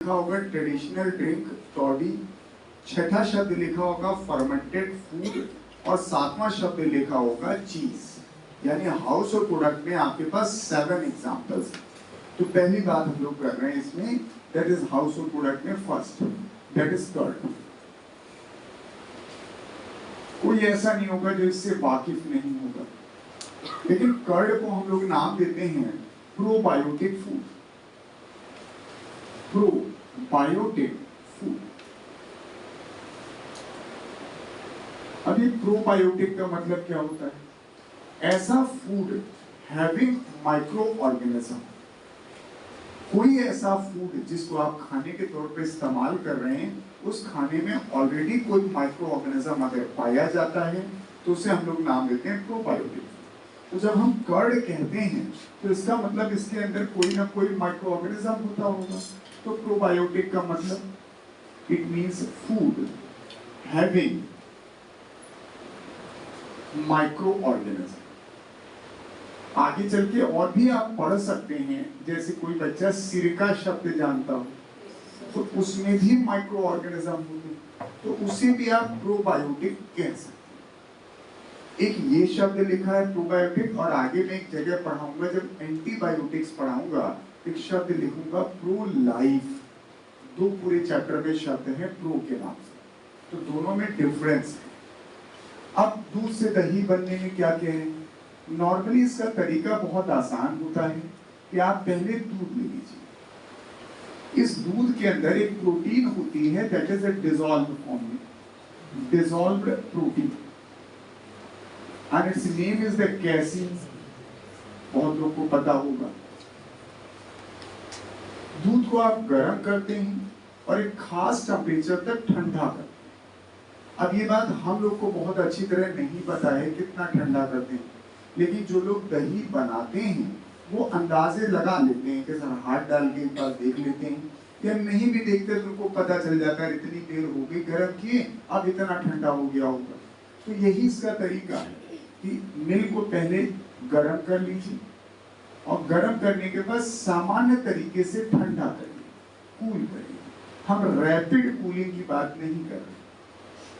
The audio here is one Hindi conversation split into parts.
लिखा होगा ट्रेडिशनल ड्रिंक टॉडी, छठा शब्द लिखा होगा फर्मेंटेड फूड और सातवां शब्द लिखा होगा चीज। यानी हाउस होल्ड प्रोडक्ट में आपके पास 7 एग्जांपल्स। तो पहली बात हम लोग कर रहे हैं इसमें, that is house hold product में फर्स्ट, दैट इज कर्ड। कोई ऐसा नहीं होगा जो इससे वाकिफ नहीं होगा, लेकिन कर्ड को हम लोग नाम देते हैं प्रोबायोटिक फूड। Probiotic food. अभी प्रोबायोटिक का मतलब क्या होता है? ऐसा फूड हैविंग माइक्रो ऑर्गेनिज्म। कोई ऐसा फूड जिसको आप खाने के तौर पे इस्तेमाल कर रहे हैं, उस खाने में ऑलरेडी कोई माइक्रो ऑर्गेनिज्म अगर पाया जाता है तो उसे हम लोग नाम देते हैं प्रोबायोटिक। तो जब हम कर्ड कहते हैं तो इसका मतलब इसके अंदर कोई ना कोई माइक्रो ऑर्गेनिज्म होता होगा। तो प्रोबायोटिक का मतलब it means food having micro organism. आगे चल के और भी आप पढ़ सकते हैं, जैसे कोई बच्चा सिरका शब्द जानता हो तो उसमें भी माइक्रो ऑर्गेनिज्म होंगे, तो उसे भी आप प्रोबायोटिक कह सकते हैं। एक ये शब्द लिखा है प्रोबायोटिक, और आगे मैं एक जगह पढ़ाऊंगा जब एंटीबायोटिक्स पढ़ाऊंगा, एक शब्द लिखूंगा प्रो लाइफ। 2 पूरे चैप्टर में शब्द है प्रो के नाम से, तो दोनों में डिफरेंस है। अब दूध से दही बनने में क्या कहें? नॉर्मली इसका तरीका बहुत आसान होता है कि आप पहले दूध ले लीजिए, इस दूध के अंदर एक प्रोटीन होती है that is a dissolved form में, dissolved protein, and its name is the casein. बहुत लोग को पता होगा। दूध को आप गर्म करते हैं और एक खास टेम्परेचर तक ठंडा करते हैं। अब ये बात हम लोग को बहुत अच्छी तरह नहीं पता है कितना ठंडा करते हैं, लेकिन जो लोग दही बनाते हैं वो अंदाजे लगा लेते हैं कि सर हाथ डाल के एक बार देख लेते हैं, या नहीं भी देखते तो उनको पता चल जाता है इतनी देर हो गई गर्म किए, अब इतना ठंडा हो गया होगा। तो यही इसका तरीका है कि मिल्क को पहले गर्म कर लीजिए और गर्म करने के बाद सामान्य तरीके से ठंडा करिए, कूल करिए। हम रैपिड कूलिंग की बात नहीं कर रहे,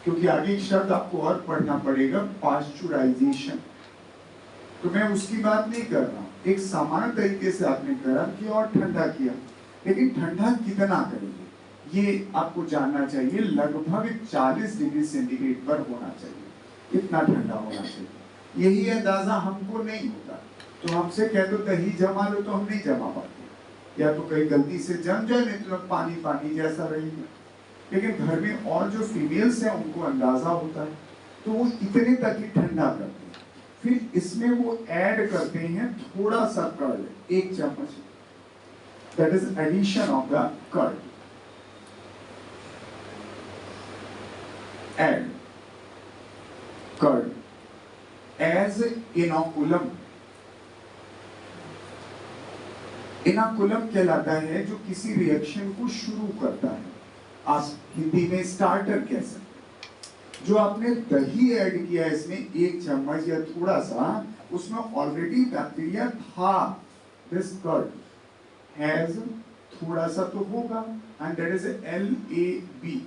क्योंकि आगे एक शब्द आपको और पढ़ना पड़ेगा, पाश्चराइजेशन। तो मैं उसकी बात नहीं कर रहा हूँ। एक सामान्य तरीके से आपने गर्म किया और ठंडा किया, लेकिन ठंडा कितना करेंगे ये आपको जानना चाहिए। लगभग 40 डिग्री सेंटीग्रेड पर होना चाहिए, इतना ठंडा होना चाहिए। यही अंदाजा हमको नहीं होता, तो हमसे कह दो दही जमा लो तो हम नहीं जमा पाते, या तो कहीं गलती से जम जाए, नहीं तो पानी पानी जैसा रहेगा। लेकिन घर में और जो फीमेल्स हैं उनको अंदाजा होता है, तो वो इतने तक ही ठंडा करते हैं। फिर इसमें वो ऐड करते हैं थोड़ा सा कर्ड, 1 चम्मच, that is addition of the curd. Add curd as inoculum. Inoculum कहलाता है जो किसी रिएक्शन को शुरू करता है, आप हिंदी में स्टार्टर कह सकते हैं। जो आपने दही ऐड किया इसमें 1 चम्मच या थोड़ा सा, उसमें ऑलरेडी बैक्टीरिया था। दिस कर्ड हैज थोड़ा सा तो होगा, and that is LAB,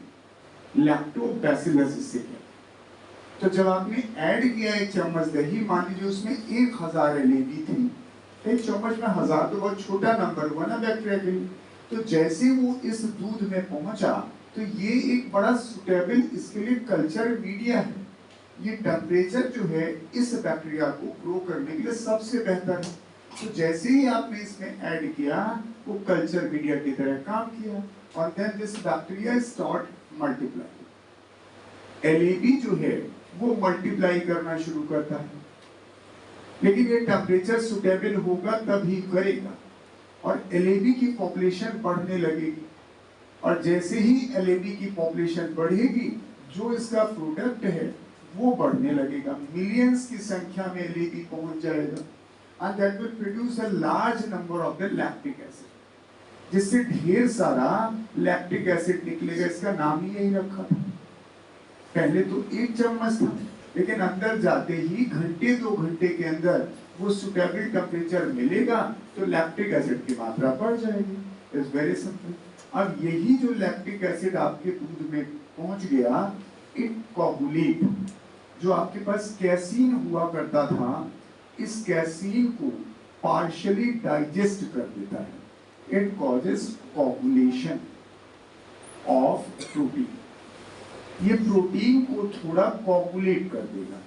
lactobacillus इसे कहते हैं। तो जब आपने ऐड किया 1 चम्मच दही, मान लीजिए उसमें 1000 LAB थी, 1 चम्मच में 1000 तो बहुत छोटा नंबर हुआ ना बैक्टीरिया के लिए। तो जैसे वो इस दूध में पहुंचा, तो ये एक बड़ा सुटेबल इसके लिए कल्चर मीडिया है। ये टेम्परेचर जो है इस बैक्टीरिया को ग्रो करने के लिए सबसे बेहतर है। तो जैसे ही आपने इसमें ऐड किया, वो कल्चर मीडिया की तरह काम किया, और then this bacteria start multiply. LAB जो है वो मल्टीप्लाई करना शुरू करता है, लेकिन ये टेम्परेचर सुटेबल होगा तभी करेगा, और LAB की पॉपुलेशन बढ़ने लगेगी। और जैसे ही LAB की पॉपुलेशन बढ़ेगी, जो इसका प्रोडक्ट है वो बढ़ने लगेगा, मिलियंस की संख्या में LAB पहुंच जाएगा, and that will produce a large number of the lactic acid, जिससे ढेर सारा लैक्टिक एसिड निकलेगा। इसका नाम ही यही रखा था। पहले तो 1 चम्मच था, लेकिन अंदर जाते ही घंटे 2 घंटे के अंदर वो सुटेबल टेम्परेचर मिलेगा, तो लैक्टिक एसिड की मात्रा बढ़ जाएगी। It's very simple. अब यही जो लैक्टिक एसिड आपके दूध में पहुंच गया, इट कोगुलेट, जो आपके पास कैसीन हुआ करता था, इस कैसीन को पार्शियली डाइजेस्ट कर देता है। It causes coagulation of protein. ये प्रोटीन को थोड़ा कोगुलेट कर देगा।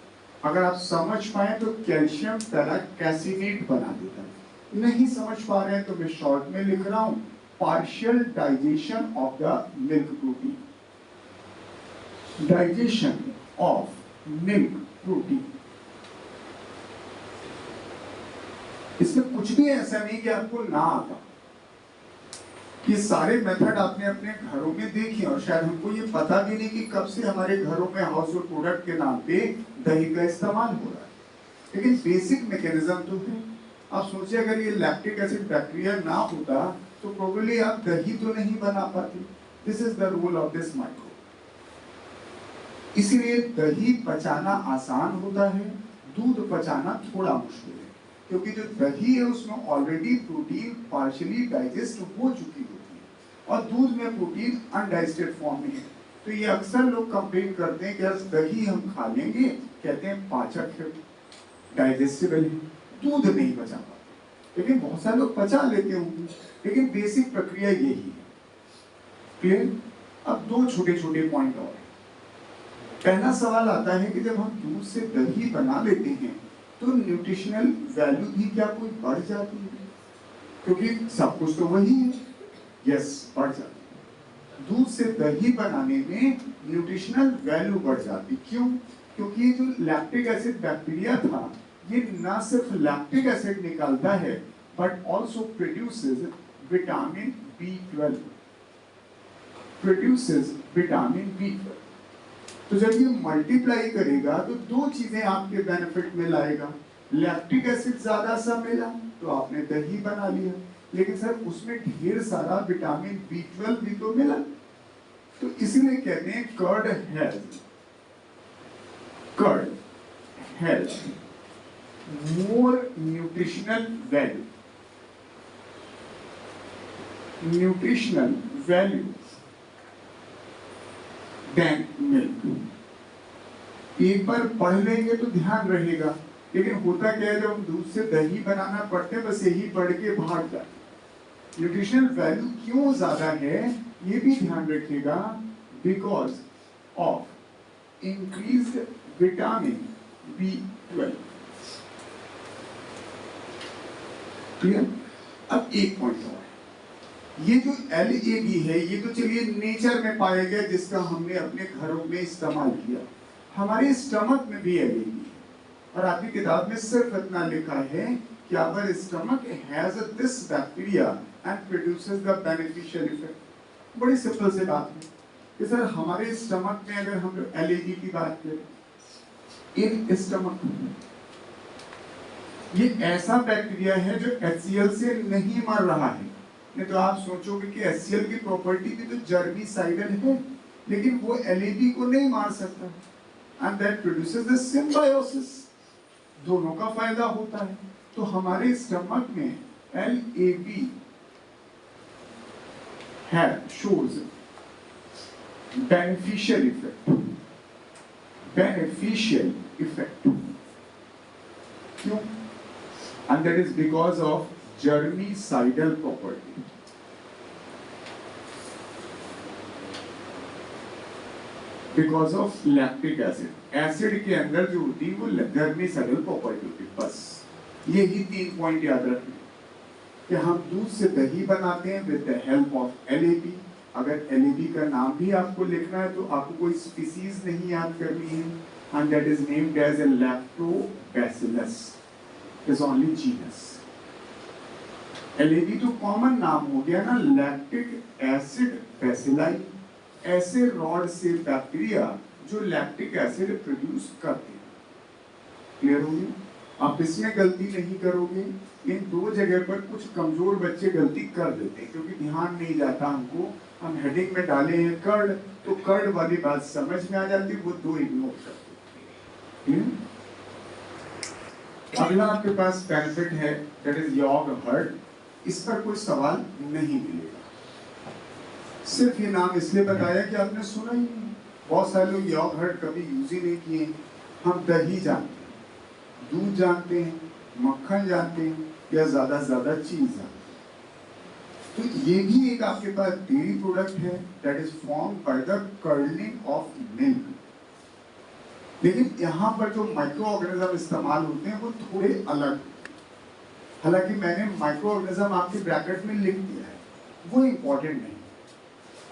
अगर आप समझ पाए तो कैल्शियम पैराकैसिनेट बना देता है। नहीं समझ पा रहे हैं तो मैं शॉर्ट में लिख रहा हूं, partial digestion of the milk protein. Digestion of milk protein, इसमें कुछ भी ऐसा नहीं कि आपको ना आता। ये सारे मेथड आपने अपने घरों में देखे और शायद हमको ये पता भी नहीं कि कब से हमारे घरों में हाउस होल्ड प्रोडक्ट के नाम पे दही का इस्तेमाल हो रहा है, लेकिन बेसिक मैकेनिज्म तो है। आप सोचिए अगर ये लैक्टिक एसिड बैक्टीरिया ना होता तो प्रोबेबली आप दही तो नहीं बना पाते। This is the role of this micro. इसीलिए दही पचाना आसान होता है, दूध पचाना थोड़ा मुश्किल है, क्योंकि जो दही है उसमें ऑलरेडी प्रोटीन पार्शियली डाइजेस्ट हो चुकी होती है और दूध में प्रोटीन अनडाइजेस्टेड फॉर्म में है। तो ये अक्सर लोग कंप्लेन करते हैं कि यार दही हम खा लेंगे, कहते हैं पाचक है, डाइजेस्टेबल है, दूध नहीं पचा पाते। लेकिन बहुत सारे लोग पचा लेते होंगे, लेकिन बेसिक प्रक्रिया यही है। क्लियर? अब दो छोटे छोटे पॉइंट और। पहला सवाल आता है कि जब हम दूध से दही बना लेते हैं तो न्यूट्रिशनल वैल्यू भी क्या कोई बढ़ जाती है? क्योंकि सब कुछ तो वही है। यस, बढ़ जाती है। दूध से दही बनाने में न्यूट्रिशनल वैल्यू बढ़ जाती। क्यों? क्योंकि ये जो लैक्टिक एसिड बैक्टीरिया था, ये ना सिर्फ लैक्टिक एसिड निकालता है but also produces vitamin B12। Produces vitamin B12। तो जब ये मल्टीप्लाई करेगा तो दो चीजें आपके बेनिफिट में लाएगा। लैक्टिक एसिड ज्यादा सा मिला तो आपने दही बना लिया, लेकिन सर उसमें ढेर सारा विटामिन B12 भी तो मिला। तो इसीलिए कहते हैं curd has more nutritional value than milk. एक बार पढ़ लेंगे तो ध्यान रहेगा, लेकिन होता क्या है जब हम दूध से दही बनाना पड़ते हैं बस यही पढ़ के भाग जाते। न्यूट्रिशनल वैल्यू क्यों ज्यादा है ये भी ध्यान रखिएगा, because of increased vitamin B12। Clear? अब एक पॉइंट और, ये जो LAB है ये तो चलिए नेचर में पाया गया जिसका हमने अपने घरों में इस्तेमाल किया। हमारे स्टमक में भी LAB है और आपकी किताब में सिर्फ इतना लिखा है कि our stomach has this bacteria and produces the beneficial effect. बड़ी सिंपल सी बात है कि सर हमारे स्टमक में अगर हम LAB की बात करें, इन स्टमक ये ऐसा बैक्टीरिया है जो HCl से नहीं मर रहा है। नहीं तो आप सोचोगे कि HCl की प्रॉपर्टी भी तो जर्मीसाइडल है, लेकिन वो LAB को नहीं मार सकता, and that produces the symbiosis. दोनों का फायदा होता है। तो हमारे स्टमक में LAB है शोज बेनिफिशियल इफेक्ट। क्यों? And that is because of germicidal property। Because of lactic acid के अंदर जो होती है वो germicidal प्रॉपर्टी होती है। बस यही 3 पॉइंट याद रखना कि हम दूध से दही बनाते हैं with the help of LAB। अगर LAB का नाम भी आपको लिखना है तो आपको कोई स्पीसीज नहीं याद करनी है, and that is named as a lactobacillus, is only genus। LAB तो कॉमन नाम हो गया ना, लैक्टिक एसिड बैसिलाई, ऐसे रॉड से बैक्टीरिया जो लैक्टिक एसिड प्रोड्यूस करते हैं। क्लियर हो गया? आप इसमें गलती नहीं करोगे। इन 2 जगह पर कुछ कमजोर बच्चे गलती कर देते हैं क्योंकि ध्यान नहीं जाता हमको। हम हेडिंग में डाले हैं कर्ड, तो कर्ड वाली बात समझ में आ जाती, वो 2 इग्नोर करते। अगला आपके पास बेनिफिट है दैट इज यॉग हर्ड। इस पर कोई सवाल नहीं मिलेगा। सिर्फ ये नाम इसलिए बताया कि आपने सुना ही नहीं। बहुत सारे लोग योगर्ट कभी यूज ही नहीं किए। हम दही जानते हैं, दूध जानते हैं, मक्खन जानते हैं, या ज्यादा से ज्यादा चीज जानते हैं। तो ये भी एक आपके पास डेयरी प्रोडक्ट है that is form by the curling of milk. लेकिन यहाँ पर जो माइक्रो ऑर्गेनिज्म इस्तेमाल होते हैं वो थोड़े अलग। हालांकि मैंने माइक्रो ऑर्गेनिज्म आपके ब्रैकेट में लिख दिया है, वो इंपॉर्टेंट नहीं।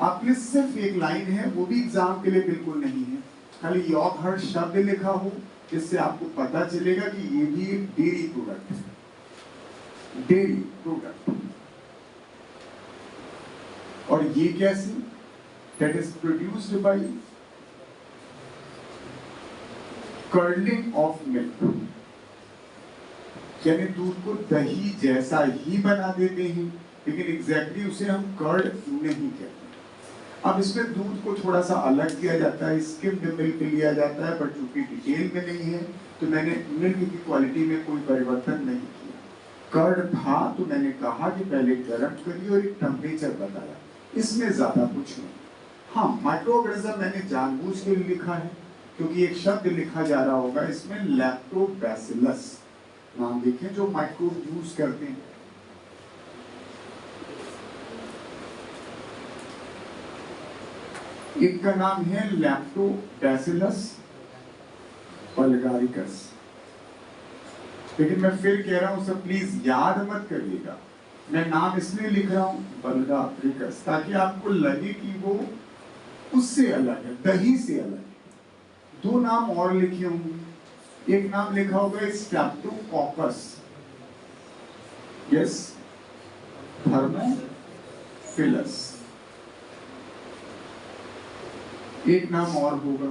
आपके लिए सिर्फ एक लाइन है, वो भी एग्जाम के लिए बिल्कुल नहीं है। खाली योगर्ट शब्द लिखा हो जिससे आपको पता चलेगा कि ये भी एक डेयरी प्रोडक्ट है, डेयरी प्रोडक्ट। और ये कैसे? That is produced bye curling of milk, यानी दूध को दही जैसा ही बना देते हैं, लेकिन एग्जैक्टली उसे हम कर्ड नहीं कहते। अब इसमें दूध को थोड़ा सा अलग किया जाता है, स्किम्ड मिल्क लिया जाता है, बट चूंकि डिटेल में नहीं है तो मैंने मिल्क की क्वालिटी में कोई परिवर्तन नहीं किया। कर्ड था तो मैंने कहा कि पहले गर्म करिए और एक टेम्परेचर बताया, इसमें ज्यादा कुछ नहीं। हाँ, माइक्रो ऑर्गेनिज्म मैंने जानबूझ के लिखा है क्योंकि एक शब्द लिखा जा रहा होगा इसमें, लैक्टोबैसिलस। नाम देखें जो माइक्रोब यूज करते हैं। एक का नाम है लैक्टोबैसिलस वल्गारिकस। लेकिन मैं फिर कह रहा हूं, सब प्लीज याद मत करिएगा, मैं नाम इसलिए लिख रहा हूं वल्गारिकस ताकि आपको लगे कि वो उससे अलग है, दही से अलग है। दो नाम और लिखे होंगे, एक नाम लिखा होगा स्ट्रेप्टोकोकस, यस, थर्मोफिलस। एक नाम और होगा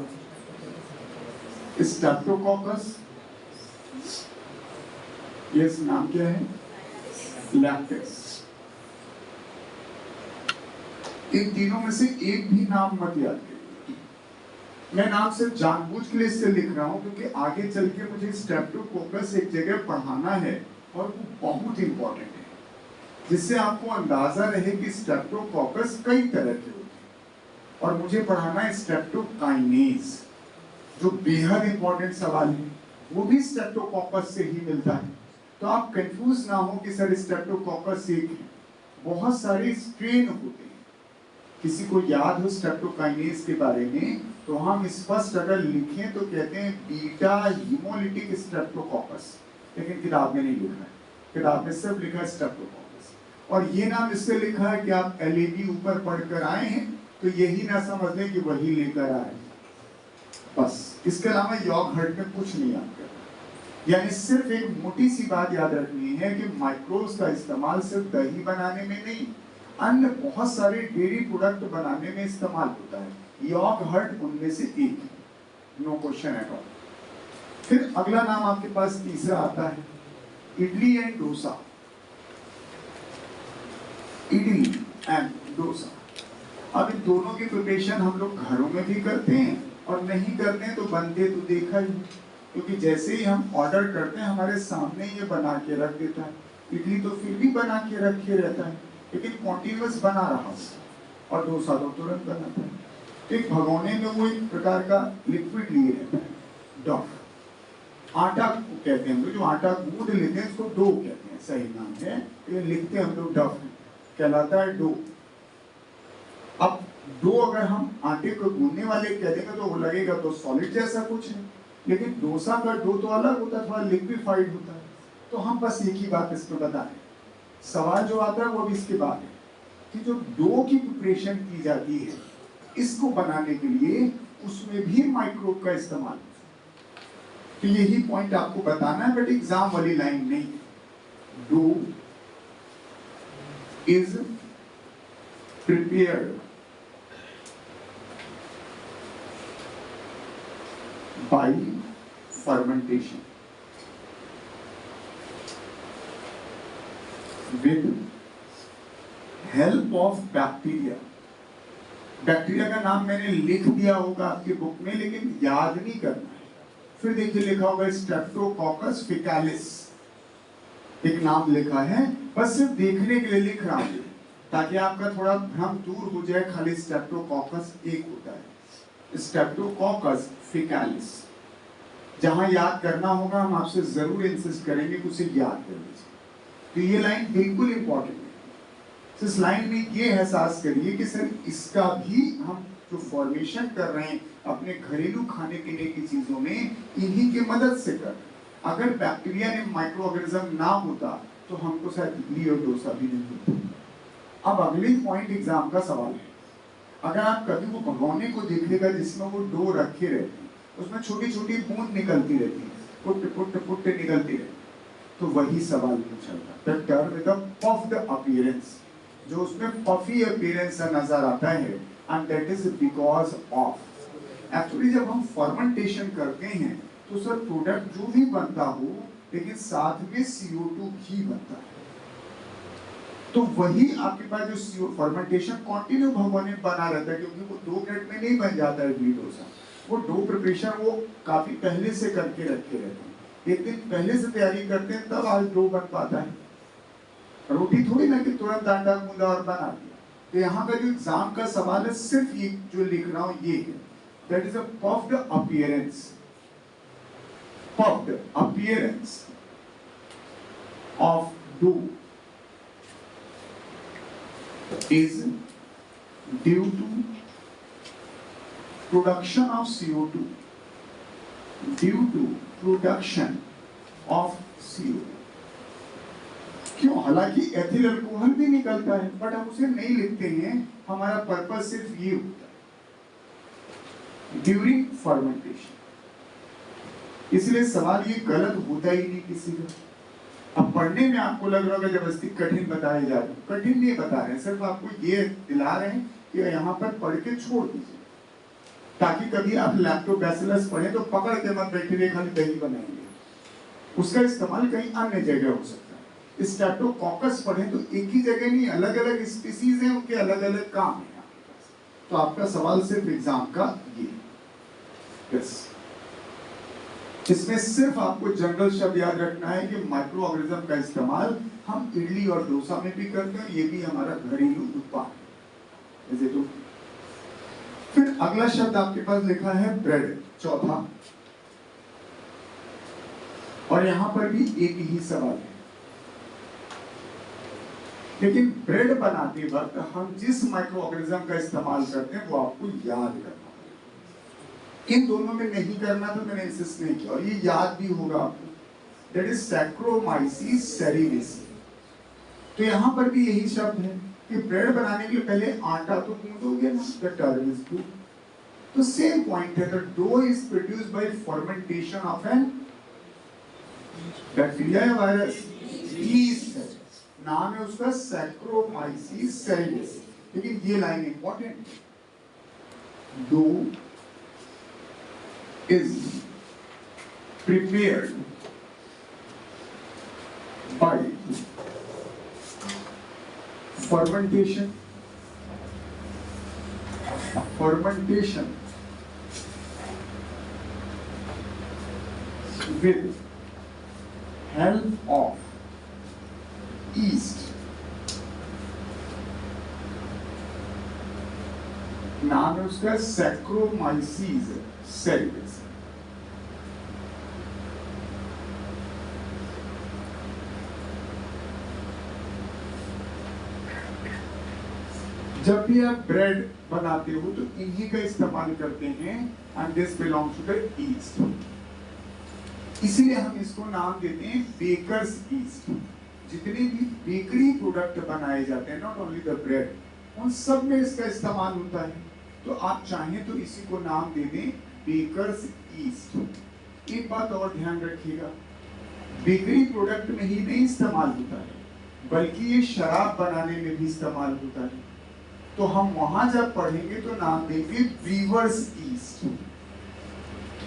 स्ट्रेप्टोकोकस, यस, नाम क्या है? लैक्टिस। इन तीनों में से एक भी नाम मत याद करिए। मैं नाम सिर्फ जानबूझ के लिए इससे लिख रहा हूं क्योंकि आगे चल के मुझे स्ट्रेप्टोकोकस एक जगह पढ़ाना है और वो बहुत इंपॉर्टेंट है, जिससे आपको अंदाजा रहे कि स्ट्रेप्टोकोकस कई तरह के होते हैं। और मुझे पढ़ाना है स्ट्रेप्टोकाइनेज, जो बेहद इंपॉर्टेंट सवाल है, वो भी स्ट्रेप्टोकोकस से ही मिलता है। तो आप कंफ्यूज ना हो कि सर स्ट्रेप्टोकोकस एक है, बहुत सारे स्ट्रेन होते हैं। किसी को याद हो स्ट्रेप्टोकाइनेज के बारे में तो हम स्पष्ट अगर लिखें तो कहते हैं बीटा हीमोलिटिक स्ट्रेप्टोकोकस, लेकिन किताब में नहीं लिखा है, किताब में सिर्फ लिखा है स्ट्रेप्टोकोकस। और ये नाम इससे लिखा है कि आप LAB ऊपर पढ़कर आए हैं तो यही ना समझ लें कि वही लेकर आए, बस। इसके अलावा योगर्ट में कुछ नहीं याद करना। यानी सिर्फ एक मोटी सी बात याद रखनी है कि माइक्रोब्स का इस्तेमाल सिर्फ दही बनाने में नहीं, अन्य बहुत सारे डेयरी प्रोडक्ट बनाने में इस्तेमाल होता है। योगर्ट उनमें से एक है, नो क्वेश्चन एट ऑल। फिर अगला नाम आपके पास तीसरा आता है इडली एंड डोसा। इडली एंड डोसा। अब इन दोनों की प्रिपरेशन हम लोग घरों में भी करते हैं और नहीं करते हैं तो बनते तो देखा ही, क्योंकि जैसे ही हम ऑर्डर करते हैं हमारे सामने ये बना के रख देता है। इडली तो फिर भी बना के रखे रहता है, लेकिन कॉन्टिन्यूअस बना रहा है, और डोसा तो तुरंत बनाता है। एक भगोने में वो एक प्रकार का लिक्विड लिए रहता है, डफ। आटा को कहते हैं हम लोग, जो आटा गूंद लेते हैं उसको डो कहते हैं, सही नाम है, ये लिखते हैं हम लोग डफ, कहलाता है डो। अब डो अगर हम आटे को गूंदने वाले कह देंगे तो वो लगेगा तो सॉलिड जैसा कुछ है, लेकिन डोसा का डो तो अलग होता है, थोड़ा लिक्विफाइड होता है। तो हम बस एक ही बात इसमें बता रहे हैं। सवाल जो आता है वो भी इसके बाद है कि जो डो की प्रिपरेशन की जाती है इसको बनाने के लिए, उसमें भी माइक्रोब का इस्तेमाल होता है। तो यही पॉइंट आपको बताना है, बट एग्जाम वाली लाइन नहीं। Dough is prepared by fermentation with help of bacteria। Bacteria का नाम मैंने लिख दिया होगा आपकी बुक में, लेकिन याद नहीं करना है। फिर देखिए लिखा होगा स्ट्रेप्टोकोकस फेकालिस, एक नाम लिखा है, बस सिर्फ देखने के लिए लिख रहा हूं। ताकि आपका थोड़ा भ्रम दूर हो जाए। खाली स्ट्रेप्टोकोकस एक होता है, स्ट्रेप्टोकोकस फेकालिस। जहां याद करना होगा हम आपसे जरूर इंसिस्ट करेंगे कि उसे याद कर लीजिए। तो ये लाइन बिल्कुल इंपॉर्टेंट है। तो इस लाइन में ये एहसास करिए कि सर इसका भी हम जो फॉर्मेशन कर रहे हैं अपने घरेलू खाने पीने की चीजों में, इन्हीं की मदद से कर। अगर बैक्टीरिया ने माइक्रो ऑर्गेनिज्म ना होता तो हमको शायद इडली और डोसा भी नहीं होता। अब अगले पॉइंट एग्जाम का सवाल है, अगर आप कभी वो भगोने को देखिएगा जिसमें वो डो रखे रहते हैं, उसमें छोटी छोटी बूंद निकलती रहती है, पुट पुट पुट निकलती रहती, तो वही सवाल पूछा था। The term with the puffed appearance, जो उसमें पफी अपीयरेंस नजर आता है, and that is because of. Actually जब हम फर्मेंटेशन करते हैं तो सर प्रोडक्ट जो भी बनता हो, लेकिन साथ में CO2 भी बनता है। तो वही आपके पास जो फर्मेंटेशन कंटिन्यू भगोने बना रहता है, क्योंकि वो 2 मिनट में नहीं बन जाता है इडली डोसा। वो डो प्रिपरेशन वो काफी पहले से करके रखे रहते हैं, एक दिन पहले से तैयारी करते हैं, तब आज डो बन पाता है। रोटी थोड़ी ना कि तुरंत आटा गूंदा और बना दिया। तो यहाँ का जो एग्जाम का सवाल है, सिर्फ ये जो लिख रहा हूं ये है, that is a puffed appearance. Puffed appearance of dough is due to production of CO2, due to production of CO2। क्यों? हालांकि एथिल अल्कोहल भी निकलता है, बट हम उसे नहीं लिखते हैं। हमारा पर्पस सिर्फ ये होता है ड्यूरिंग फर्मेंटेशन। इसलिए सवाल ये गलत होता ही नहीं किसी का। अब पढ़ने में आपको लग रहा होगा जबरदस्ती कठिन बताए जा रहे हैं, कठिन नहीं बता रहे हैं, सिर्फ आपको ये दिला रहे हैं कि यहाँ पर पढ़ के छोड़ दीजिए, ताकि कभी आप लैक्टोबैसिलस पढ़े तो पकड़ के मत बैठिए खाली दही बनाएंगे। उसका इस्तेमाल कहीं अन्य जगह हो सकता है। स्ट्रेप्टोकोकस पढ़े तो एक ही जगह नहीं, अलग अलग स्पीसीज हैं, उनके अलग अलग काम है आपके पास। तो आपका सवाल सिर्फ एग्जाम का ये, यस, इसमें सिर्फ आपको जनरल शब्द याद रखना है कि माइक्रो ऑर्गेनिज्म का इस्तेमाल हम इडली और डोसा में भी करते हैं, ये भी हमारा घरेलू उत्पाद है। तो फिर अगला शब्द आपके पास लिखा है ब्रेड, चौथा, और यहां पर भी एक ही सवाल है। लेकिन ब्रेड बनाते वक्त हम जिस माइक्रो ऑर्गेनिज्म का इस्तेमाल करते हैं वो आपको याद करना। इन दोनों में नहीं करना तो मैंने इंसिस्ट नहीं किया, और ये याद भी होगा आपको, दैट इज सैक्रोमाइसीस सेरेविसी। तो यहां पर भी यही शब्द है कि ब्रेड बनाने के लिए पहले आटा तो गूंदोगे ना, द टर्म इज डो। तो सेम पॉइंट है, the dough is produced by fermentation of an bacteria या वायरस, यीस्ट। नाम है उसका सैक्रोमाइसीस सेरेविसी। लेकिन ये line important, dough is prepared by fermentation with help of yeast। नाम है उसका सैक्रोमाइसीस सेरेविसी। जब भी आप ब्रेड बनाते हो तो इन्हीं का इस्तेमाल करते हैं, and this belongs to the yeast. इसीलिए हम इसको नाम देते हैं बेकर्स ईस्ट। जितने भी बेकरी प्रोडक्ट बनाए जाते हैं, नॉट ओनली द ब्रेड, उन सब में इसका इस्तेमाल होता है। तो आप चाहें तो इसी को नाम दे दें बेकर्स ईस्ट। एक बात और ध्यान रखिएगा, बेकरी प्रोडक्ट में ही नहीं इस्तेमाल होता है, बल्कि ये शराब बनाने में भी इस्तेमाल होता है। तो हम वहां जब पढ़ेंगे तो नाम देंगे ब्रीवर्स ईस्ट।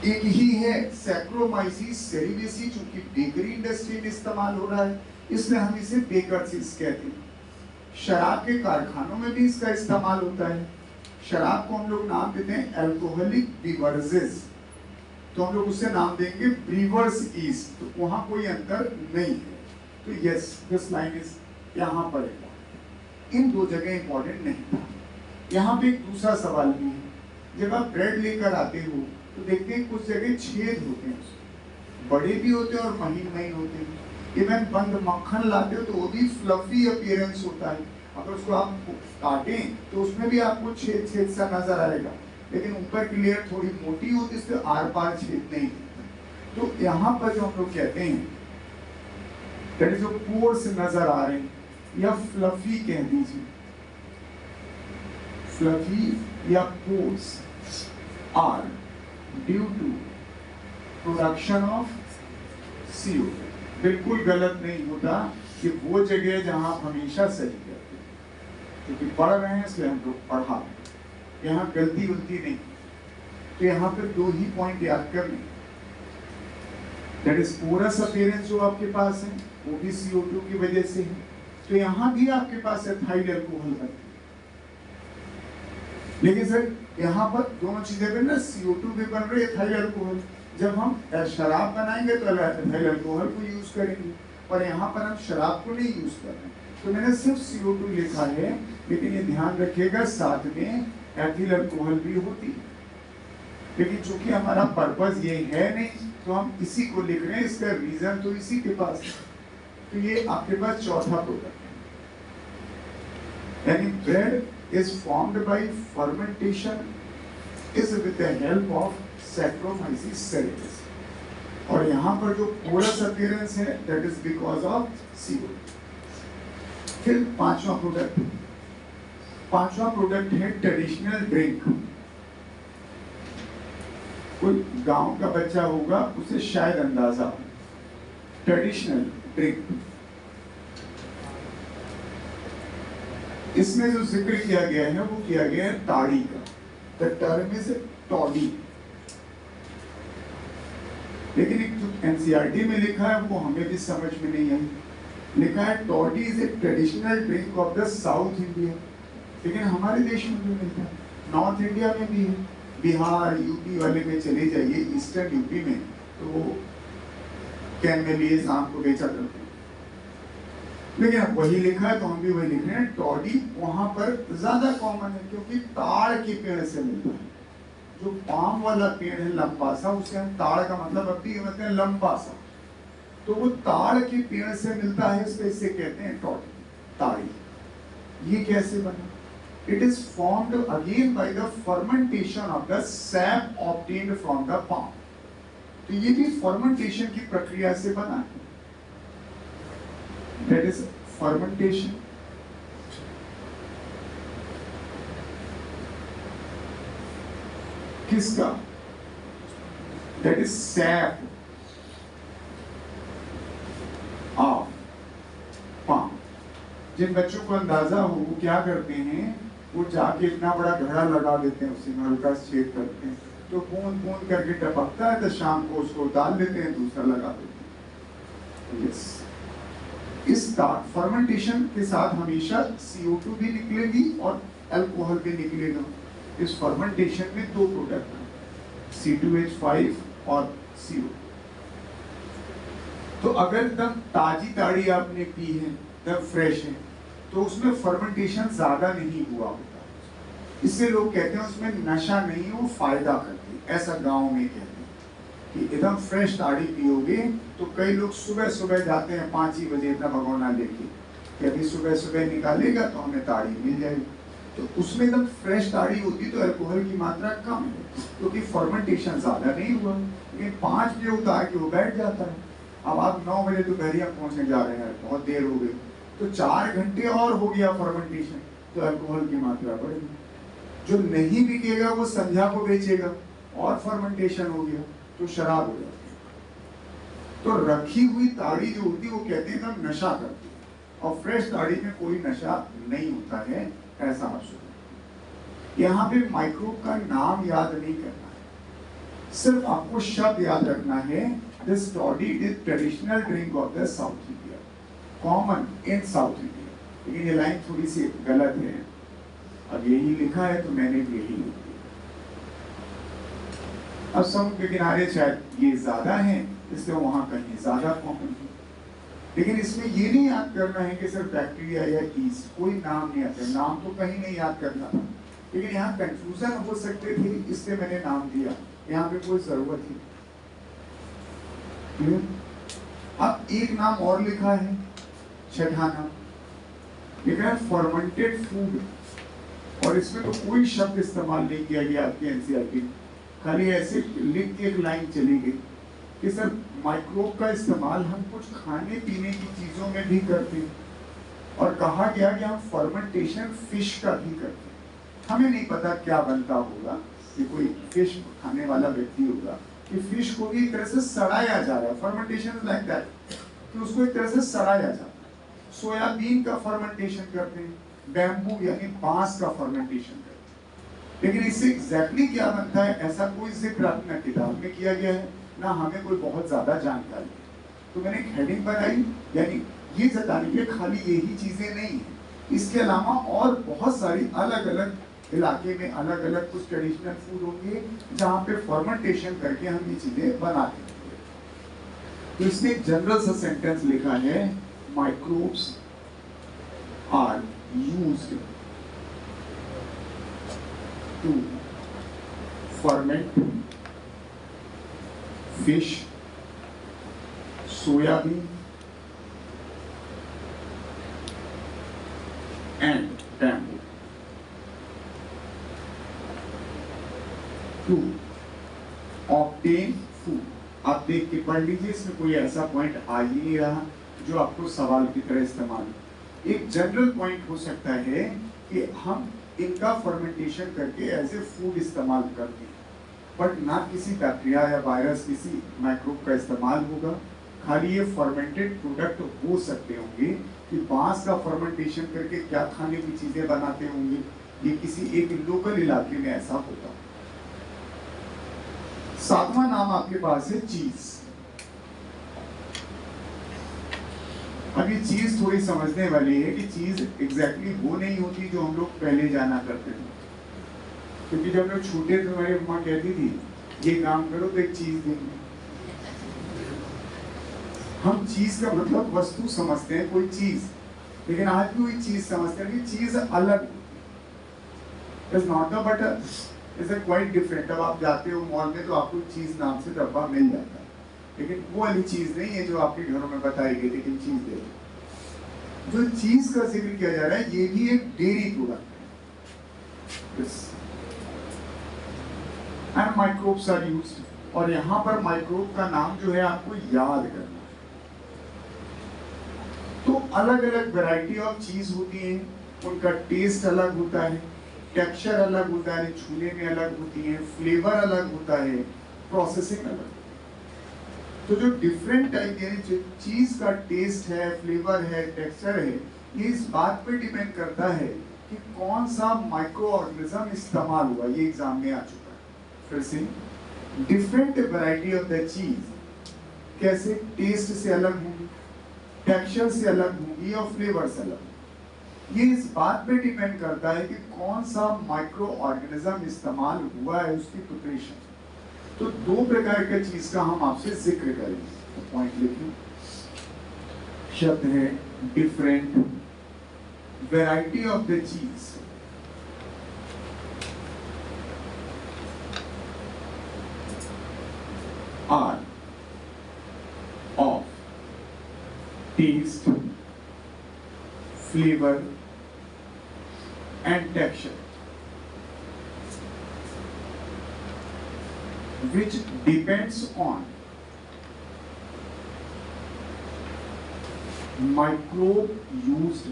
एक ही है सैक्रोमाइसीस सेरेविसी, चूंकि बेकरी इंडस्ट्री में इस्तेमाल हो रहा है इसलिए हम इसे बेकर्स ईस्ट कहते हैं। शराब के कारखानों में भी इसका इस्तेमाल होता है। शराब को हम लोग नाम देते हैं अल्कोहलिक बिवरेजेस, तो हम लोग उसे नाम देंगे ब्रीवर्स ईस्ट। तो वहां कोई अंतर नहीं है। तो यस, दिस लाइन इज यहाँ पर है। इन दो जगह इंपॉर्टेंट नहीं था। यहाँ पे एक दूसरा सवाल भी है, जब आप ब्रेड लेकर आते हो तो देखते हैं कुछ जगह छेद होते हैं, बड़े भी होते हैं और महीन महीन होते हैं। इवन बंद मक्खन लाते हो तो वो भी फ्लफी अपीयरेंस होता है, अगर उसको आप काटें तो उसमें भी आपको छेद छेद सा नजर आएगा, लेकिन ऊपर की लेयर थोड़ी मोटी होती है, इसलिए आर पार छेद नहीं होता। तो यहाँ पर जो हम लोग कहते हैं दैट इज जो पोर्स नजर आ रहे हैं या फ्लफी कह दीजिए, फ्लफी या pores are due to production of CO2। बिल्कुल गलत नहीं होता कि वो जगह जहां आप हमेशा सही करते हैं, क्योंकि पढ़ रहे हैं इसलिए हम लोग पढ़ा रहे हैं, यहाँ गलती उलती नहीं। तो यहाँ पे दो ही पॉइंट याद करने, दैट इज पोरस अपीयरेंस जो आपके पास है वो भी CO2 की वजह से है। तो यहाँ भी आपके पास एथाइल अल्कोहल बनती है, लेकिन सर यहाँ पर दोनों चीजें बन रही, CO2 भी बन रही है, एथाइल अल्कोहल। जब हम शराब बनाएंगे तो एथाइल अल्कोहल को यूज करेंगे, और यहाँ पर हम शराब को नहीं यूज कर रहे हैं। तो मैंने सिर्फ CO2 लिखा है, लेकिन ये ध्यान रखिएगा साथ में एथिल अल्कोहल भी होती है, लेकिन चूंकि हमारा पर्पस ये है नहीं तो हम इसी को लिख रहे हैं, इसका रीजन तो इसी के पास है। तो ये आपके पास चौथा प्रोडक्ट है, यानी bread is formed by fermentation is with the help of Saccharomyces ceres, और यहाँ पर जो पोरस अपीयरेंस है that is because of CO2। फिर पांचवा प्रोडक्ट है ट्रेडिशनल ड्रिंक। कोई गांव का बच्चा होगा उसे शायद अंदाजा हो, ट्रेडिशनल ड्रिंक, इसमें जो जिक्र किया गया है वो किया गया है ताड़ी का, द टर्म इज टॉडी। लेकिन एक जो NCERT में लिखा है वो हमें भी समझ में नहीं आई, लिखा है toddy is a traditional drink of the south India, लेकिन हमारे देश में भी मिलता है, नॉर्थ इंडिया में भी है, बिहार यूपी वाले में चले जाइए, ईस्टर्न यूपी में तो कैन में लिए शाम को बेचा करते हैं, लेकिन अब वही लिखा है तो हम भी वही लिख रहे हैं। टॉडी वहां पर ज्यादा कॉमन है क्योंकि ताड़ के पेड़ से मिलता है, जो पाम वाला पेड़ है लंबा सा, उसे हम ताड़ का मतलब अभी कहते हैं लंबा सा, तो वो ताड़ के पेड़ से मिलता है, इससे कहते हैं टॉडी, ताड़ी। ये कैसे बना? It is formed again by the fermentation of the sap obtained from the palm। तो ये भी fermentation की प्रक्रिया से बना है, that is fermentation। किसका? That is sap of palm। जिन बच्चों को अंदाजा हो वो क्या करते हैं, वो जाके इतना बड़ा घड़ा लगा देते हैं, उसी में हल्का छेद करते हैं, तो बूंद बूंद करके टपकता है, तो शाम को उसको डाल देते हैं, दूसरा लगा देते हैं। यस, इस फर्मेंटेशन के साथ हमेशा CO2 भी निकलेगी और अल्कोहल भी निकलेगा। इस फर्मेंटेशन में दो प्रोडक्ट हैं, C2H5 और CO2। तो अगर एकदम ताजी ताड़ी आपने पी है, एकदम फ्रेश है, तो उसमें फर्मेंटेशन ज्यादा नहीं हुआ होता, इससे लोग कहते हैं उसमें नशा नहीं है, वो फायदा करती है, ऐसा गांव में कहते हैं कि एकदम फ्रेश ताड़ी पियोगे। तो कई लोग सुबह सुबह जाते हैं 5 ही बजे इतना भगोना लेके कि अभी सुबह सुबह निकालेगा तो हमें ताड़ी मिल जाएगी, तो उसमें एकदम फ्रेश ताड़ी होती तो अल्कोहल की मात्रा कम है क्योंकि फर्मेंटेशन ज्यादा नहीं हुआ, लेकिन 5 बजे उतार के वो बैठ जाता है। अब आप 9 बजे दोपहरिया पहुंचने जा रहे हैं, बहुत देर हो गई, तो 4 घंटे और हो गया फर्मेंटेशन, तो अल्कोहल की मात्रा बढ़ेगी। जो नहीं बिकेगा वो संध्या को बेचेगा और फर्मेंटेशन हो गया तो शराब हो जाती है। तो रखी हुई ताड़ी जो होती है वो कहते हैं एकदम नशा करती है, और फ्रेश ताड़ी में कोई नशा नहीं होता है, ऐसा आप सुनो। यहाँ पे माइक्रोब का नाम याद नहीं करना है, सिर्फ आपको शब्द याद रखना है, this toddy is traditional drink of the south India, common in south India. लेकिन ये लाइन थोड़ी सी गलत है, अब यही लिखा है तो मैंने भी यही लिख दिया। अब समुद्र के किनारे शायद ये ज्यादा है, इसलिए वहां कहीं ज्यादा कॉमन है। लेकिन इसमें ये नहीं याद करना है कि सिर्फ बैक्टीरिया या ईस्ट, कोई नाम नहीं आता, नाम तो कहीं नहीं याद करना था, लेकिन यहाँ कंफ्यूजन हो सकते थे इसलिए मैंने नाम दिया, यहाँ पे कोई जरूरत ही नहीं। अब एक नाम और लिखा है, छठा नाम लिखा है फर्मेंटेड फूड, और इसमें तो कोई शब्द इस्तेमाल नहीं किया गया आपकी एनसीईआरटी, खाली ऐसे लिख के एक लाइन चली गई कि सर माइक्रोब का इस्तेमाल हम कुछ खाने पीने की चीजों में भी करते हैं, और कहा गया कि हम फर्मेंटेशन फिश का भी करते हैं। हमें नहीं पता क्या बनता होगा, कि कोई फिश खाने वाला व्यक्ति होगा कि फिश को भी एक तरह से सड़ाया जा रहा है, फर्मेंटेशन लाइक दैट, कि उसको एक तरह से सड़ाया जाता है। सोयाबीन का फर्मेंटेशन करते हैं, बैम्बू यानी बांस का फर्मेंटेशन करते हैं, लेकिन इससे एग्जैक्टली क्या बनता है ऐसा कोई जिक्र अपना किताब में किया गया है, ना हमें कोई बहुत ज्यादा जानकारी है। तो मैंने एक हेडिंग बनाई, यानी ये जताने के खाली यही चीजें नहीं है, इसके अलावा और बहुत सारी अलग अलग इलाके में अलग अलग कुछ ट्रेडिशनल फूड होंगे जहाँ पे फर्मेंटेशन करके हम ये चीजें बनाते हैं। तो इसमें एक जनरल सा सेंटेंस लिखा है, microbes are used to ferment fish, soybean and bamboo to obtain food। आप देख के पढ़ लीजिए, इसमें कोई ऐसा पॉइंट आ ही नहीं रहा जो आपको सवाल की तरह इस्तेमाल हो। एक जनरल पॉइंट हो सकता है कि हम इनका फर्मेंटेशन करके एज ए फूड इस्तेमाल करते हैं, बट ना किसी बैक्टीरिया या वायरस किसी माइक्रोब का इस्तेमाल होगा, खाली ये फर्मेंटेड प्रोडक्ट हो सकते होंगे कि बांस का फर्मेंटेशन करके क्या खाने की चीजें बनाते होंगे, ये किसी एक लोकल इलाके में ऐसा होता। सातवां नाम आपके पास है चीज। अब ये चीज थोड़ी समझने वाली है कि चीज एग्जैक्टली वो नहीं होती जो हम लोग पहले जाना करते थे, क्योंकि जब लोग छोटे थे हमारी माँ कहती थी ये काम करो तो एक चीज देंगे। हम चीज का मतलब वस्तु समझते हैं, कोई चीज, लेकिन आज भी वही चीज समझते हैं कि चीज अलग, is not the butter, is quite different. अब आप जाते हो मॉल में तो आपको चीज नाम से डब्बा मिल जाता है, लेकिन वो वाली चीज नहीं है जो आपके घरों में बताई गई थी कि चीज दे। जो चीज का जिक्र किया जा रहा है ये भी एक डेयरी प्रोडक्ट है, एंड माइक्रोब्स आर यूज्ड, और यहाँ पर माइक्रोब का नाम जो है आपको याद करना है। तो अलग अलग वैरायटी ऑफ चीज होती है, उनका टेस्ट अलग होता है, टेक्सचर अलग होता है, छूने में अलग होती है, फ्लेवर अलग होता है, प्रोसेसिंग अलग। तो जो डिफरेंट टाइप यानी चीज का टेस्ट है, फ्लेवर है, टेक्सचर है, ये इस बात पे डिपेंड करता है कि कौन सा माइक्रो ऑर्गेनिज्म इस्तेमाल हुआ। ये एग्जाम में आ चुका है। फिर से डिफरेंट वैरायटी ऑफ द चीज कैसे टेस्ट से अलग होंगी, टेक्सचर से अलग होंगी और फ्लेवर से अलग। ये इस बात पे डिपेंड करता है कि कौन सा माइक्रो ऑर्गेनिज्म इस्तेमाल हुआ है उसकी प्रिपरेशन। तो दो प्रकार के चीज का हम आपसे जिक्र करेंगे, तो पॉइंट लिखिए। शब्द है डिफरेंट वैरायटी ऑफ द चीज, are of taste, flavor and texture which depends on microbe used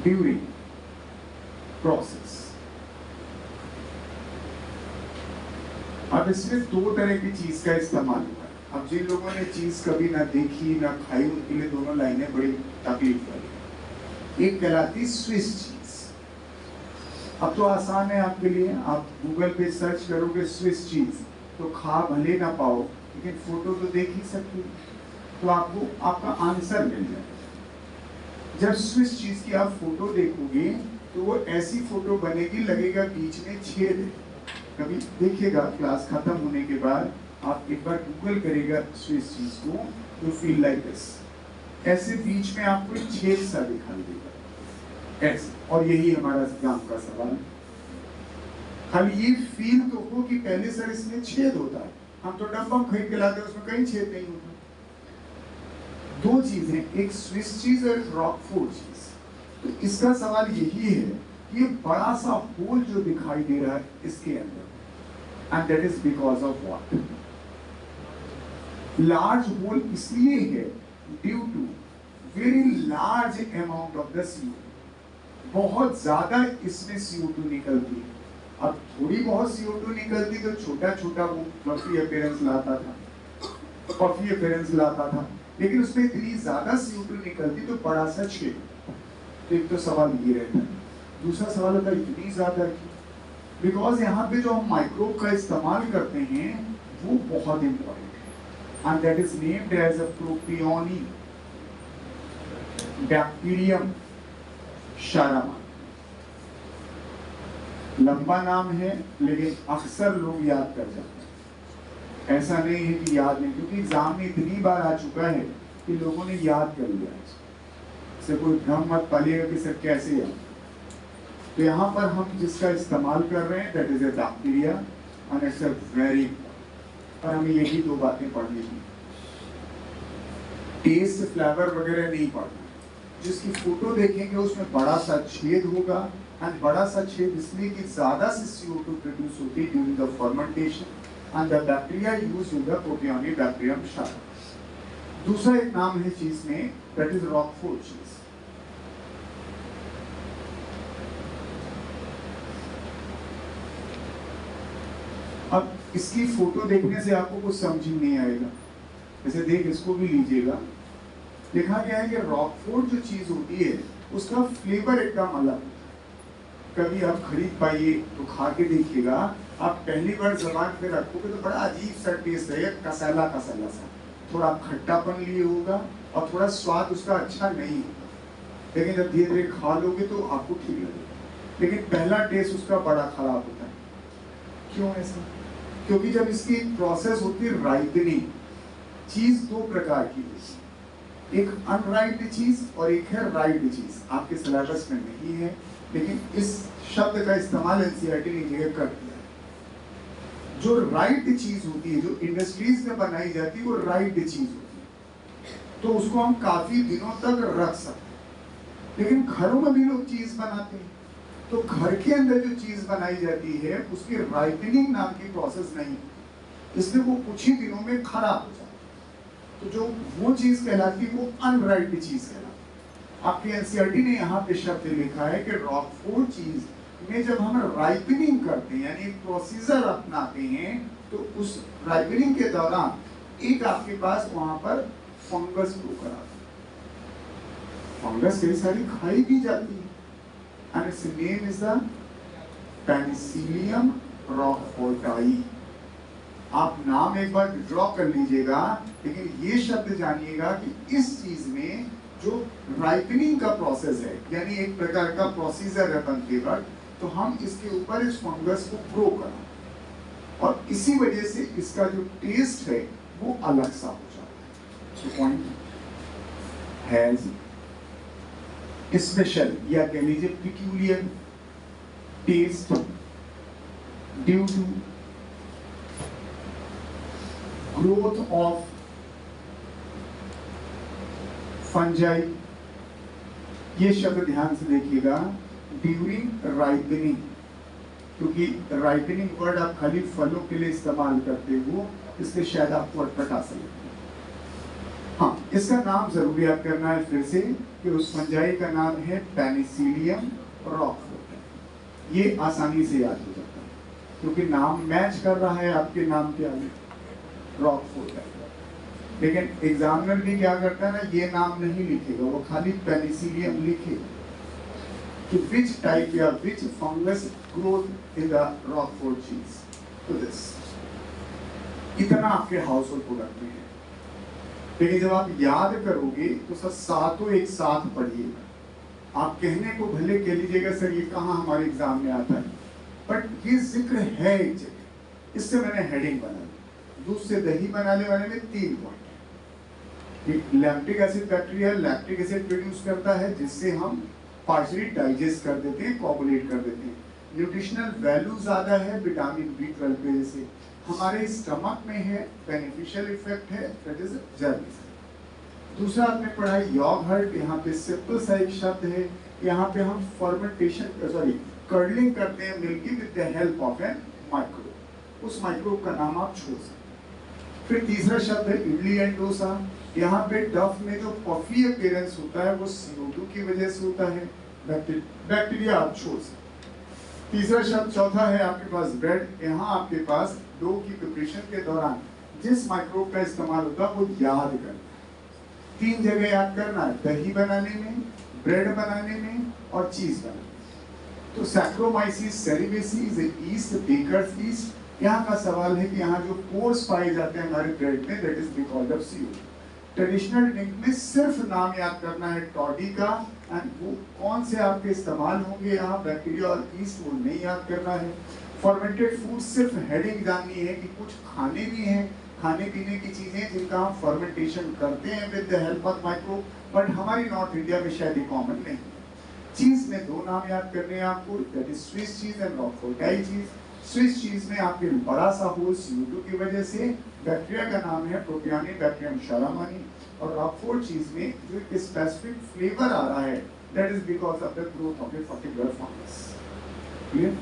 during process। अब इसमें दो तरह की चीज का इस्तेमाल हुआ है। अब जिन लोगों ने चीज कभी ना देखी ना खाई उनके लिए दोनों लाइनें बड़ी तकलीफ वाली। एक कहलाती स्विस चीज। अब तो आसान है आपके लिए, आप गूगल पे सर्च करोगे स्विस चीज तो खा भले ना पाओ लेकिन फोटो तो देख ही सकते हो, तो आपको आपका आंसर मिल जाएगा। जब स्विस चीज की आप फोटो देखोगे तो वो ऐसी फोटो बनेगी लगेगा बीच में छेद है। कभी देखिएगा क्लास खत्म होने के बाद आप एक बार गूगल करेगा स्विस चीज को तो फील लाइक दिस, ऐसे बीच में आपको एक छेद सा दिखाई देगा ऐसे, और यही हमारा एग्जाम का सवाल है। खाली ये फील तो हो कि पहले सर इसमें छेद होता है, हम तो डब्बम खरीद के लाते हैं उसमें कहीं छेद नहीं होता। दो चीजें, एक स्विस चीज और रॉकफोर्ट चीज। तो इसका सवाल यही है कि ये बड़ा सा होल जो दिखाई दे रहा है इसके अंदर, and that is because of what? Large hole इसलिए है due to very large amount of the CO2। बहुत ज्यादा इसमें CO2 निकलती है। अब थोड़ी बहुत CO2 निकलती तो छोटा छोटा वो फ्लफी अपीयरेंस लाता था, पफी अपीयरेंस लाता था, लेकिन उसमें इतनी ज्यादा CO2 निकलती तो बड़ा सा छेद। तो एक तो सवाल ये रहता है। दूसरा सवाल होता है इतनी ज्यादा की, बिकॉज यहाँ पे जो हम माइक्रोब का इस्तेमाल करते हैं वो बहुत इंपॉर्टेंट है, and that is named as a propionibacterium shermanii. लंबा नाम है लेकिन अक्सर लोग याद कर जाते हैं, ऐसा नहीं है कि याद नहीं, क्योंकि एग्जाम में इतनी बार आ चुका है कि लोगों ने याद कर लिया है। इससे कोई भ्रम मत पालिएगा कि सर कैसे याद। तो यहाँ पर हम जिसका इस्तेमाल कर रहे हैं that is a bacteria and it's a very, और हमें यही दो बातें पढ़नी है, टेस्ट फ्लेवर वगैरह नहीं पढ़ना। जिसकी फोटो देखेंगे उसमें बड़ा सा छेद होगा, एंड बड़ा सा छेद इसलिए कि ज्यादा से CO2 प्रोड्यूस होती है during the fermentation and the bacteria used in the propioni bacterium शारा। दूसरा एक नाम है चीज में दैट इज रॉकफोर्ट चीज। अब इसकी फोटो देखने से आपको कुछ समझ ही नहीं आएगा, जैसे देख इसको भी लीजिएगा, देखा गया है कि रॉकफोर्ट जो चीज होती है उसका फ्लेवर एकदम अलग है। कभी आप खरीद पाइए तो खा के देखिएगा, आप पहली बार जबान पे रखोगे तो बड़ा अजीब सा टेस्ट है, कसाला कसाला सा, थोड़ा खट्टापन लिए होगा और थोड़ा स्वाद उसका अच्छा नहीं होगा, लेकिन जब धीरे धीरे खा लोगे तो आपको ठीक लगेगा। लेकिन पहला टेस्ट उसका बड़ा खराब होता है। क्यों ऐसा? क्योंकि जब इसकी प्रोसेस होती है राइपनिंग, चीज दो प्रकार की होती है, एक अनराइप्ड चीज और एक है राइप्ड चीज। आपके सिलेबस में नहीं है लेकिन इस शब्द का इस्तेमाल एनसीईआरटी ने जगह कर दिया है। जो राइप्ड चीज होती है, जो इंडस्ट्रीज में बनाई जाती है, वो राइप्ड चीज होती है, तो उसको हम काफी दिनों तक रख सकते हैं। लेकिन घरों में भी लोग चीज बनाते हैं, तो घर के अंदर जो चीज बनाई जाती है उसकी राइपनिंग नाम की प्रोसेस नहीं, इसलिए वो कुछ ही दिनों में खराब हो जाती है। तो जो वो चीज कहलाती है वो अनराइप्ड चीज कहलाती है। आपके एनसीईआरटी ने यहाँ पे शब्द लिखा है कि रॉकफोर्ट चीज में जब हम राइपनिंग करते हैं यानी प्रोसीजर अपनाते हैं तो उस राइपनिंग के दौरान एक आपके पास वहां पर फंगस ग्रो कराता है। फंगस कई सारी खाई भी जाती है, and its name is the Penicillium roqueforti। आप नाम एक बार ड्रॉ कर लीजिएगा, लेकिन ये शब्द जानिएगा कि इस चीज में जो राइपनिंग का प्रोसेस है यानी एक प्रकार का प्रोसीजर है बनते वक्त, तो हम इसके ऊपर इस फंगस को ग्रो करा और इसी वजह से इसका जो टेस्ट है वो अलग सा हो जाता है। So point has स्पेशल या कह लीजिए peculiar taste due to growth of fungi. ये शब्द ध्यान से देखिएगा, ड्यूरिंग राइपनिंग, क्योंकि राइपनिंग वर्ड आप खाली फलों के लिए इस्तेमाल करते हो, इसलिए शायद आपको अटपटा सा लगता है। हाँ, इसका नाम जरूर याद करना है फिर से कि उस फंजाई का नाम है पेनिसिलियम रॉकफोर्ट। ये आसानी से याद हो जाता है क्योंकि नाम मैच कर रहा है आपके नाम के आगे, रॉकफोर्ट है। लेकिन एग्जामिनर भी क्या करता है ना, ये नाम नहीं लिखेगा, वो खाली पेनिसिलियम लिखेगा कि विच टाइप या which fungus growth in the Roquefort cheese. तो दिस इतना आपके हाउस होल्ड प्रोडक्ट में है, लेकिन जब आप याद करोगे तो सर सातों एक साथ पढ़िएगा। आप कहने को भले कह लीजिएगा सर ये कहाँ हमारे एग्जाम में आता है, बट ये जिक्र है एक जगह, इससे मैंने हेडिंग बनाई। दूध से दही बनाने वाले में 3 पॉइंट है। Lactic acid bacteria lactic acid produce करता है जिससे हम पार्शियली डाइजेस्ट कर देते हैं, कोगुलेट कर देते हैं। न्यूट्रिशनल वैल्यू ज्यादा है विटामिन B12 की वजह से, हमारे स्टमक में है, बेनिफिशियल इफेक्ट है, दैट इज जर्नी। दूसरा आपने पढ़ा है योगर्ट, यहाँ पे सिंपल सा एक शब्द है, यहाँ पे हम फर्मेंटेशन कर्लिंग करते हैं milky with the help of an microbe, उस माइक्रोब का नाम आप छोड़ सकते। फिर तीसरा शब्द है इडली एंड डोसा, यहाँ पे डफ में जो पफी अपीयरेंस होता है वो CO2 की वजह से होता है, बैक्टीरिया आप छोड़ सकते। तीसरा शब्द चौथा है आपके पास ब्रेड, यहाँ आपके पास डो की प्रिपरेशन के दौरान जिस माइक्रोब का इस्तेमाल होता है वो याद करना है। 3 जगह याद करना है, दही बनाने में, ब्रेड बनाने में और चीज बनाने में। तो सैक्रोमाइसिस सेरेबेसिस ईस्ट बेकर्स ईस्ट, यहाँ का सवाल है कि यहाँ जो पोर्स पाए जाते हैं हमारे ब्रेड में that is because of CO। Traditional drink में सिर्फ नाम याद करना है टॉडी का, एंड वो कौन से आपके इस्तेमाल होंगे यहाँ बैक्टीरिया और ईस्ट वो नहीं याद करना है। फर्मेंटेड फूड सिर्फ हेडिंग जाननी है कि कुछ खाने भी हैं, खाने पीने की चीजें जिनका हम फर्मेंटेशन करते हैं with the help of micro, but हमारी नॉर्थ इंडिया में शायद कॉमन नहीं है। चीज में 2 नाम याद करने हैं आपको, that is Swiss cheese and Roquefort cheese. Swiss चीज में आपके बड़ा सा होल CO2 की वजह से, बैक्टीरिया का नाम है प्रोपियोनिक बैक्टीरियम शालामानी, और रॉकफोर्ट चीज में जो एक स्पेसिफिक फ्लेवर आ रहा है that is because of the growth of a particular fungus. Clear?